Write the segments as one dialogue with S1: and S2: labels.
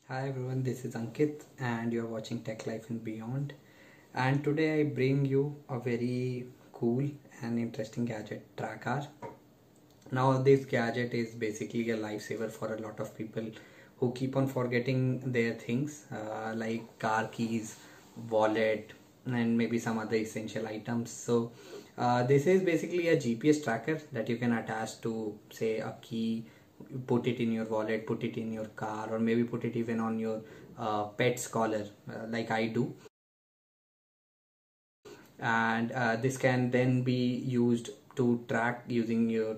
S1: Hi everyone, this is Ankit and you are watching Tech Life and Beyond. And today I bring you a very cool and interesting gadget, Tracker. Now this gadget is basically a lifesaver for a lot of people who keep on forgetting their things like car keys, wallet, and maybe some other essential items. So this is basically a GPS tracker that you can attach to, say, a key. Put it in your wallet, put it in your car, or maybe put it even on your pet's collar, like I do. And this can then be used to track using your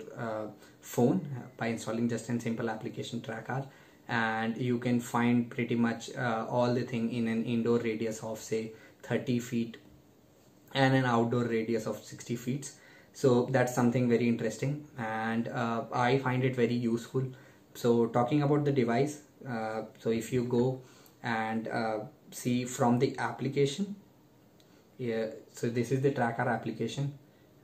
S1: phone by installing just a simple application Tracker, and you can find pretty much all the thing in an indoor radius of, say, 30 feet and an outdoor radius of 60 feet. So that's something very interesting, and I find it very useful. So talking about the device, so if you go and see from the application, yeah, so this is the Tracker application,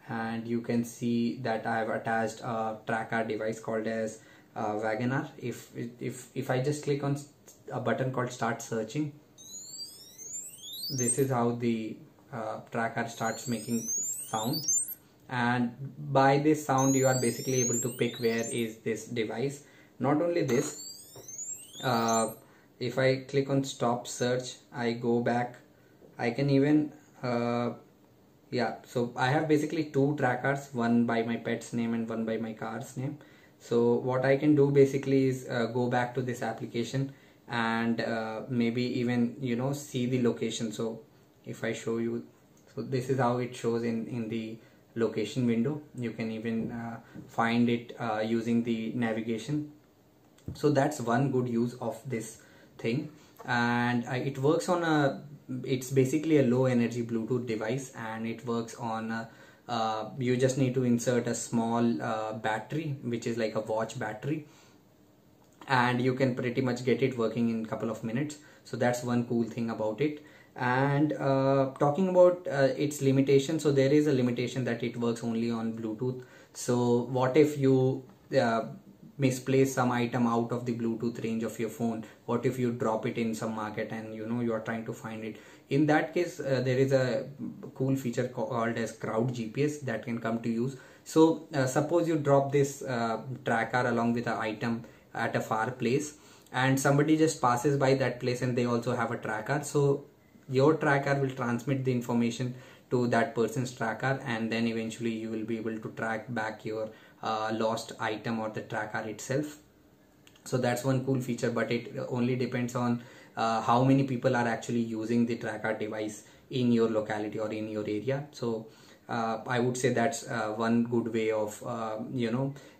S1: and you can see that I have attached a Tracker device called as Wagoner. If I just click on a button called Start Searching, this is how the Tracker starts making sound, and by this sound you are basically able to pick where is this device. Not only this, if I click on Stop Search, I go back, I can even yeah, so I have basically two trackers, one by my pet's name and one by my car's name. So what I can do basically is go back to this application and maybe even see the location. So if I show you, so this is how it shows in the location window. You can even find it using the navigation. So that's one good use of this thing, and it works on it's basically a low energy Bluetooth device, and it works on you just need to insert a small battery, which is like a watch battery, and you can pretty much get it working in a couple of minutes. So that's one cool thing about it. And talking about its limitation, so there is a limitation that it works only on Bluetooth. So what if you misplace some item out of the Bluetooth range of your phone? What if you drop it in some market and you are trying to find it? In that case, there is a cool feature called as Crowd GPS that can come to use. So suppose you drop this tracker along with an item at a far place, and somebody just passes by that place and they also have a tracker. So your tracker will transmit the information to that person's tracker, and then eventually you will be able to track back your lost item or the tracker itself. So that's one cool feature, but it only depends on how many people are actually using the Tracker device in your locality or in your area. So I would say that's one good way of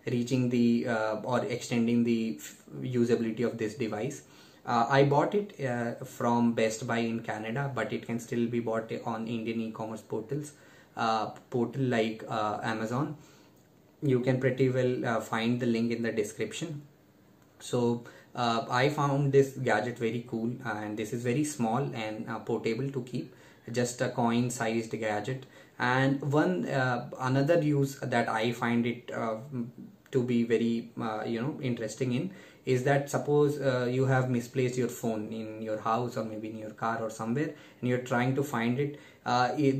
S1: reaching the or extending the usability of this device. I bought it from Best Buy in Canada, but it can still be bought on Indian e-commerce portals, portal like Amazon. You can pretty well find the link in the description. So I found this gadget very cool, and this is very small and portable to keep, just a coin sized gadget. And one another use that I find it to be very interesting in is that suppose you have misplaced your phone in your house or maybe in your car or somewhere, and you're trying to find it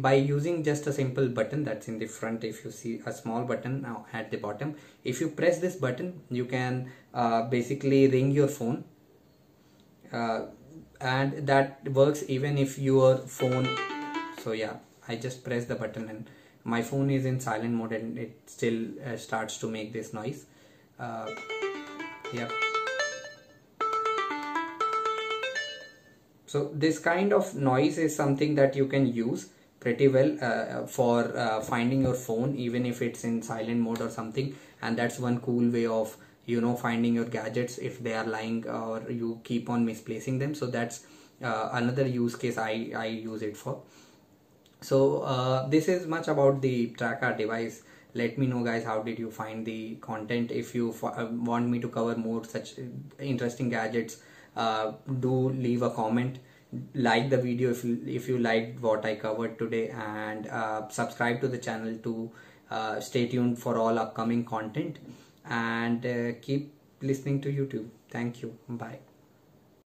S1: by using just a simple button that's in the front. If you see a small button now at the bottom, if you press this button, you can basically ring your phone, and that works even if your phone, so yeah, I just press the button and my phone is in silent mode and it still starts to make this noise. Yep. So this kind of noise is something that you can use pretty well for finding your phone, even if it's in silent mode or something. And that's one cool way of finding your gadgets if they are lying or you keep on misplacing them. So that's another use case I use it for. So this is much about the Tracker device. Let me know, guys, how did you find the content? If you want me to cover more such interesting gadgets, do leave a comment, like the video if you liked what I covered today, and subscribe to the channel to stay tuned for all upcoming content, and keep listening to YouTube. Thank you. Bye.